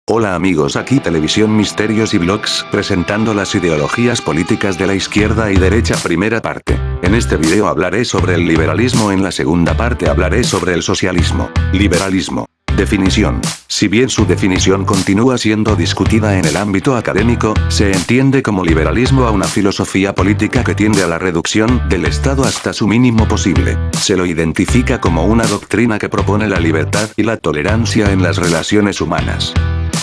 Hola amigos, aquí Televisión Misterios y Blogs, presentando las ideologías políticas de la izquierda y derecha. Primera parte. En este video hablaré sobre el liberalismo, en la segunda parte hablaré sobre el socialismo. Liberalismo. Definición. Si bien su definición continúa siendo discutida en el ámbito académico, se entiende como liberalismo a una filosofía política que tiende a la reducción del Estado hasta su mínimo posible. Se lo identifica como una doctrina que propone la libertad y la tolerancia en las relaciones humanas.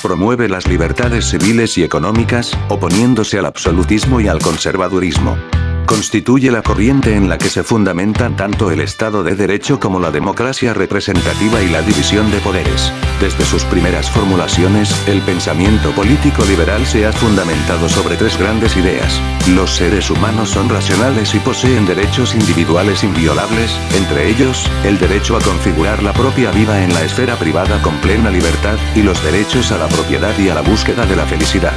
Promueve las libertades civiles y económicas, oponiéndose al absolutismo y al conservadurismo. Constituye la corriente en la que se fundamentan tanto el Estado de Derecho como la democracia representativa y la división de poderes. Desde sus primeras formulaciones, el pensamiento político liberal se ha fundamentado sobre tres grandes ideas. Los seres humanos son racionales y poseen derechos individuales inviolables, entre ellos, el derecho a configurar la propia vida en la esfera privada con plena libertad, y los derechos a la propiedad y a la búsqueda de la felicidad.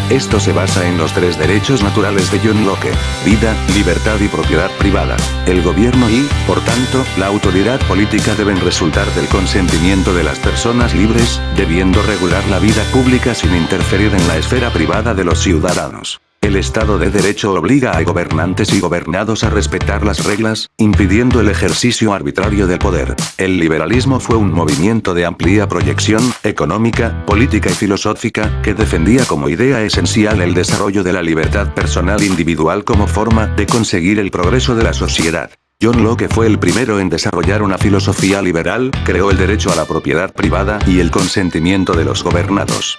Esto se basa en los tres derechos naturales de John Locke: vida, libertad y propiedad privada. El gobierno y, por tanto, la autoridad política deben resultar del consentimiento de las personas libres, debiendo regular la vida pública sin interferir en la esfera privada de los ciudadanos. El Estado de Derecho obliga a gobernantes y gobernados a respetar las reglas, impidiendo el ejercicio arbitrario del poder. El liberalismo fue un movimiento de amplia proyección, económica, política y filosófica, que defendía como idea esencial el desarrollo de la libertad personal individual como forma de conseguir el progreso de la sociedad. John Locke fue el primero en desarrollar una filosofía liberal, creó el derecho a la propiedad privada y el consentimiento de los gobernados.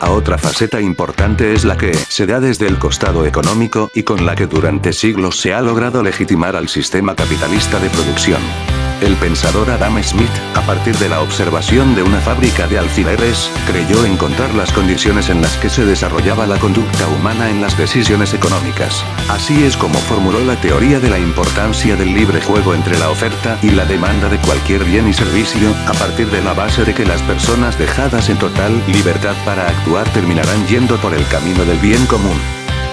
A otra faceta importante es la que se da desde el costado económico y con la que durante siglos se ha logrado legitimar al sistema capitalista de producción. El pensador Adam Smith, a partir de la observación de una fábrica de alfileres, creyó encontrar las condiciones en las que se desarrollaba la conducta humana en las decisiones económicas. Así es como formuló la teoría de la importancia del libre juego entre la oferta y la demanda de cualquier bien y servicio, a partir de la base de que las personas dejadas en total libertad para actuar terminarán yendo por el camino del bien común.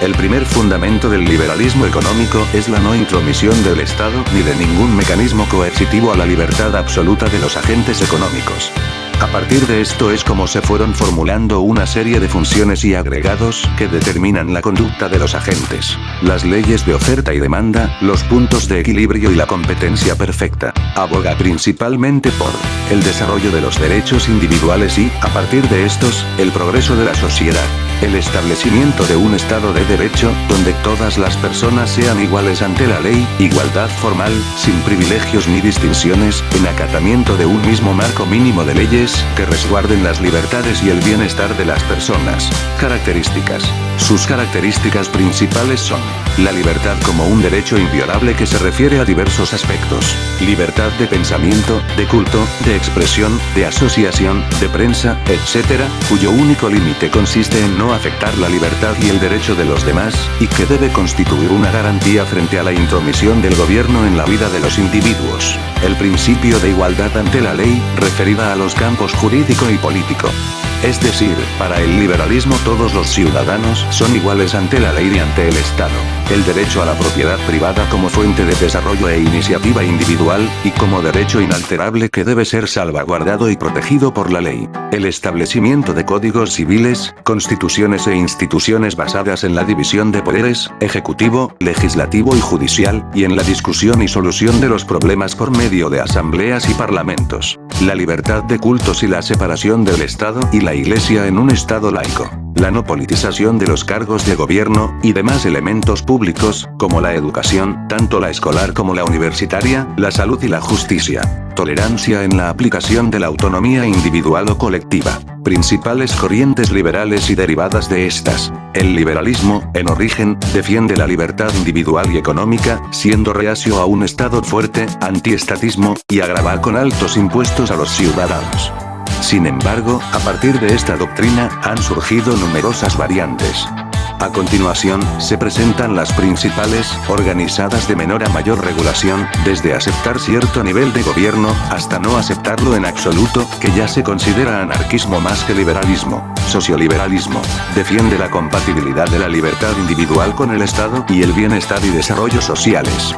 El primer fundamento del liberalismo económico es la no intromisión del Estado ni de ningún mecanismo coercitivo a la libertad absoluta de los agentes económicos. A partir de esto es como se fueron formulando una serie de funciones y agregados que determinan la conducta de los agentes. Las leyes de oferta y demanda, los puntos de equilibrio y la competencia perfecta. Aboga principalmente por el desarrollo de los derechos individuales y, a partir de estos, el progreso de la sociedad. El establecimiento de un Estado de Derecho, donde todas las personas sean iguales ante la ley, igualdad formal, sin privilegios ni distinciones, en acatamiento de un mismo marco mínimo de leyes, que resguarden las libertades y el bienestar de las personas. Características. Sus características principales son: la libertad como un derecho inviolable que se refiere a diversos aspectos. Libertad de pensamiento, de culto, de expresión, de asociación, de prensa, etc., cuyo único límite consiste en no afectar la libertad y el derecho de los demás, y que debe constituir una garantía frente a la intromisión del gobierno en la vida de los individuos. El principio de igualdad ante la ley, referida a los campos jurídico y político. Es decir, para el liberalismo todos los ciudadanos son iguales ante la ley y ante el Estado. El derecho a la propiedad privada como fuente de desarrollo e iniciativa individual, y como derecho inalterable que debe ser salvaguardado y protegido por la ley. El establecimiento de códigos civiles, constituciones e instituciones basadas en la división de poderes, ejecutivo, legislativo y judicial, y en la discusión y solución de los problemas por medio de asambleas y parlamentos. La libertad de cultos y la separación del Estado y la Iglesia en un Estado laico. La no politización de los cargos de gobierno y demás elementos públicos, como la educación, tanto la escolar como la universitaria, la salud y la justicia. Tolerancia en la aplicación de la autonomía individual o colectiva. Principales corrientes liberales y derivadas de estas. El liberalismo, en origen, defiende la libertad individual y económica, siendo reacio a un Estado fuerte, antiestatismo, y a gravar con altos impuestos a los ciudadanos. Sin embargo, a partir de esta doctrina, han surgido numerosas variantes. A continuación, se presentan las principales, organizadas de menor a mayor regulación, desde aceptar cierto nivel de gobierno, hasta no aceptarlo en absoluto, que ya se considera anarquismo más que liberalismo. Socioliberalismo. Defiende la compatibilidad de la libertad individual con el Estado y el bienestar y desarrollo sociales.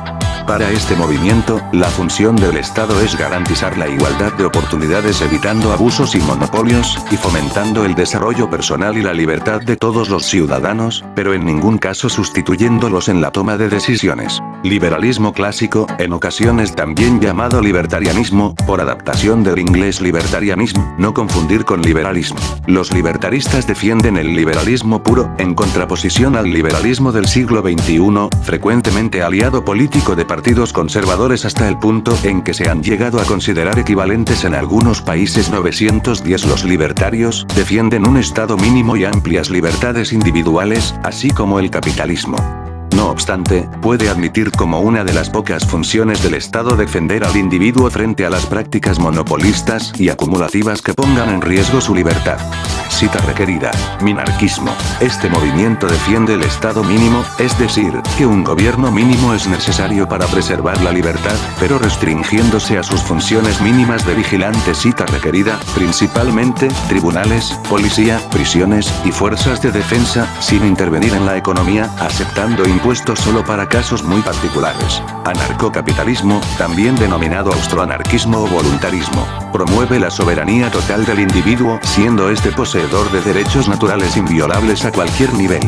Para este movimiento, la función del Estado es garantizar la igualdad de oportunidades evitando abusos y monopolios, y fomentando el desarrollo personal y la libertad de todos los ciudadanos, pero en ningún caso sustituyéndolos en la toma de decisiones. Liberalismo clásico, en ocasiones también llamado libertarianismo, por adaptación del inglés libertarianism, no confundir con liberalismo. Los libertaristas defienden el liberalismo puro, en contraposición al liberalismo del siglo XXI, frecuentemente aliado político de partidos conservadores hasta el punto en que se han llegado a considerar equivalentes en algunos países. 910 Los libertarios defienden un Estado mínimo y amplias libertades individuales, así como el capitalismo. No obstante, puede admitir como una de las pocas funciones del Estado defender al individuo frente a las prácticas monopolistas y acumulativas que pongan en riesgo su libertad. Cita requerida. Minarquismo. Este movimiento defiende el Estado mínimo, es decir, que un gobierno mínimo es necesario para preservar la libertad, pero restringiéndose a sus funciones mínimas de vigilante. Cita requerida, principalmente, tribunales, policía, prisiones y fuerzas de defensa, sin intervenir en la economía, aceptando impuestos solo para casos muy particulares. Anarcocapitalismo, también denominado austroanarquismo o voluntarismo, promueve la soberanía total del individuo, siendo este poseedor de derechos naturales inviolables a cualquier nivel.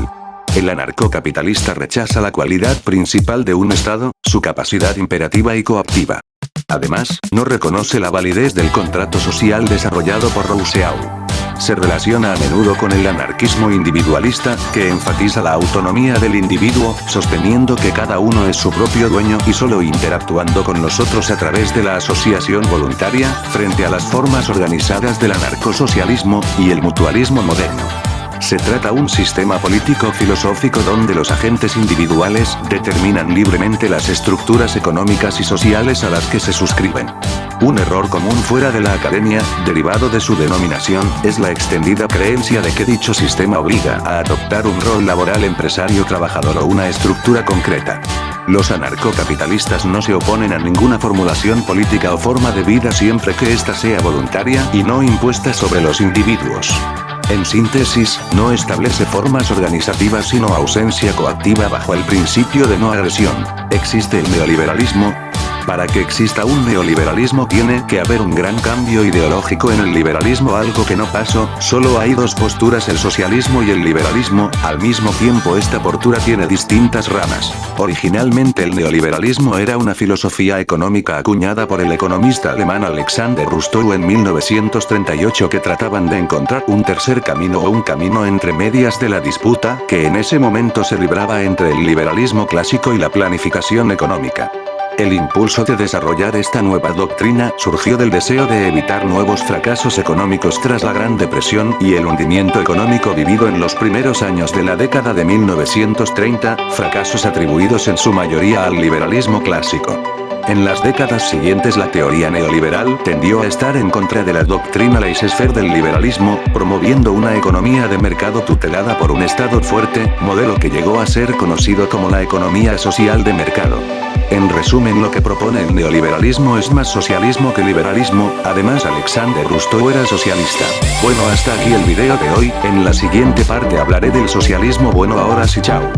El anarcocapitalista rechaza la cualidad principal de un Estado, su capacidad imperativa y coactiva. Además, no reconoce la validez del contrato social desarrollado por Rousseau. Se relaciona a menudo con el anarquismo individualista, que enfatiza la autonomía del individuo, sosteniendo que cada uno es su propio dueño y solo interactuando con los otros a través de la asociación voluntaria, frente a las formas organizadas del anarcosocialismo y el mutualismo moderno. Se trata un sistema político-filosófico donde los agentes individuales determinan libremente las estructuras económicas y sociales a las que se suscriben. Un error común fuera de la academia, derivado de su denominación, es la extendida creencia de que dicho sistema obliga a adoptar un rol laboral empresario-trabajador o una estructura concreta. Los anarcocapitalistas no se oponen a ninguna formulación política o forma de vida siempre que ésta sea voluntaria y no impuesta sobre los individuos. En síntesis, no establece formas organizativas sino ausencia coactiva bajo el principio de no agresión. Existe el neoliberalismo. Para que exista un neoliberalismo tiene que haber un gran cambio ideológico en el liberalismo, algo que no pasó. Solo hay dos posturas, el socialismo y el liberalismo. Al mismo tiempo esta postura tiene distintas ramas. Originalmente el neoliberalismo era una filosofía económica acuñada por el economista alemán Alexander Rostow en 1938 que trataban de encontrar un tercer camino o un camino entre medias de la disputa que en ese momento se libraba entre el liberalismo clásico y la planificación económica. El impulso de desarrollar esta nueva doctrina surgió del deseo de evitar nuevos fracasos económicos tras la Gran Depresión y el hundimiento económico vivido en los primeros años de la década de 1930, fracasos atribuidos en su mayoría al liberalismo clásico. En las décadas siguientes la teoría neoliberal tendió a estar en contra de la doctrina laissez-faire del liberalismo, promoviendo una economía de mercado tutelada por un Estado fuerte, modelo que llegó a ser conocido como la economía social de mercado. En resumen, lo que propone el neoliberalismo es más socialismo que liberalismo. Además, Alexander Rostow era socialista. Bueno, hasta aquí el video de hoy. En la siguiente parte hablaré del socialismo. Bueno, ahora sí, chao.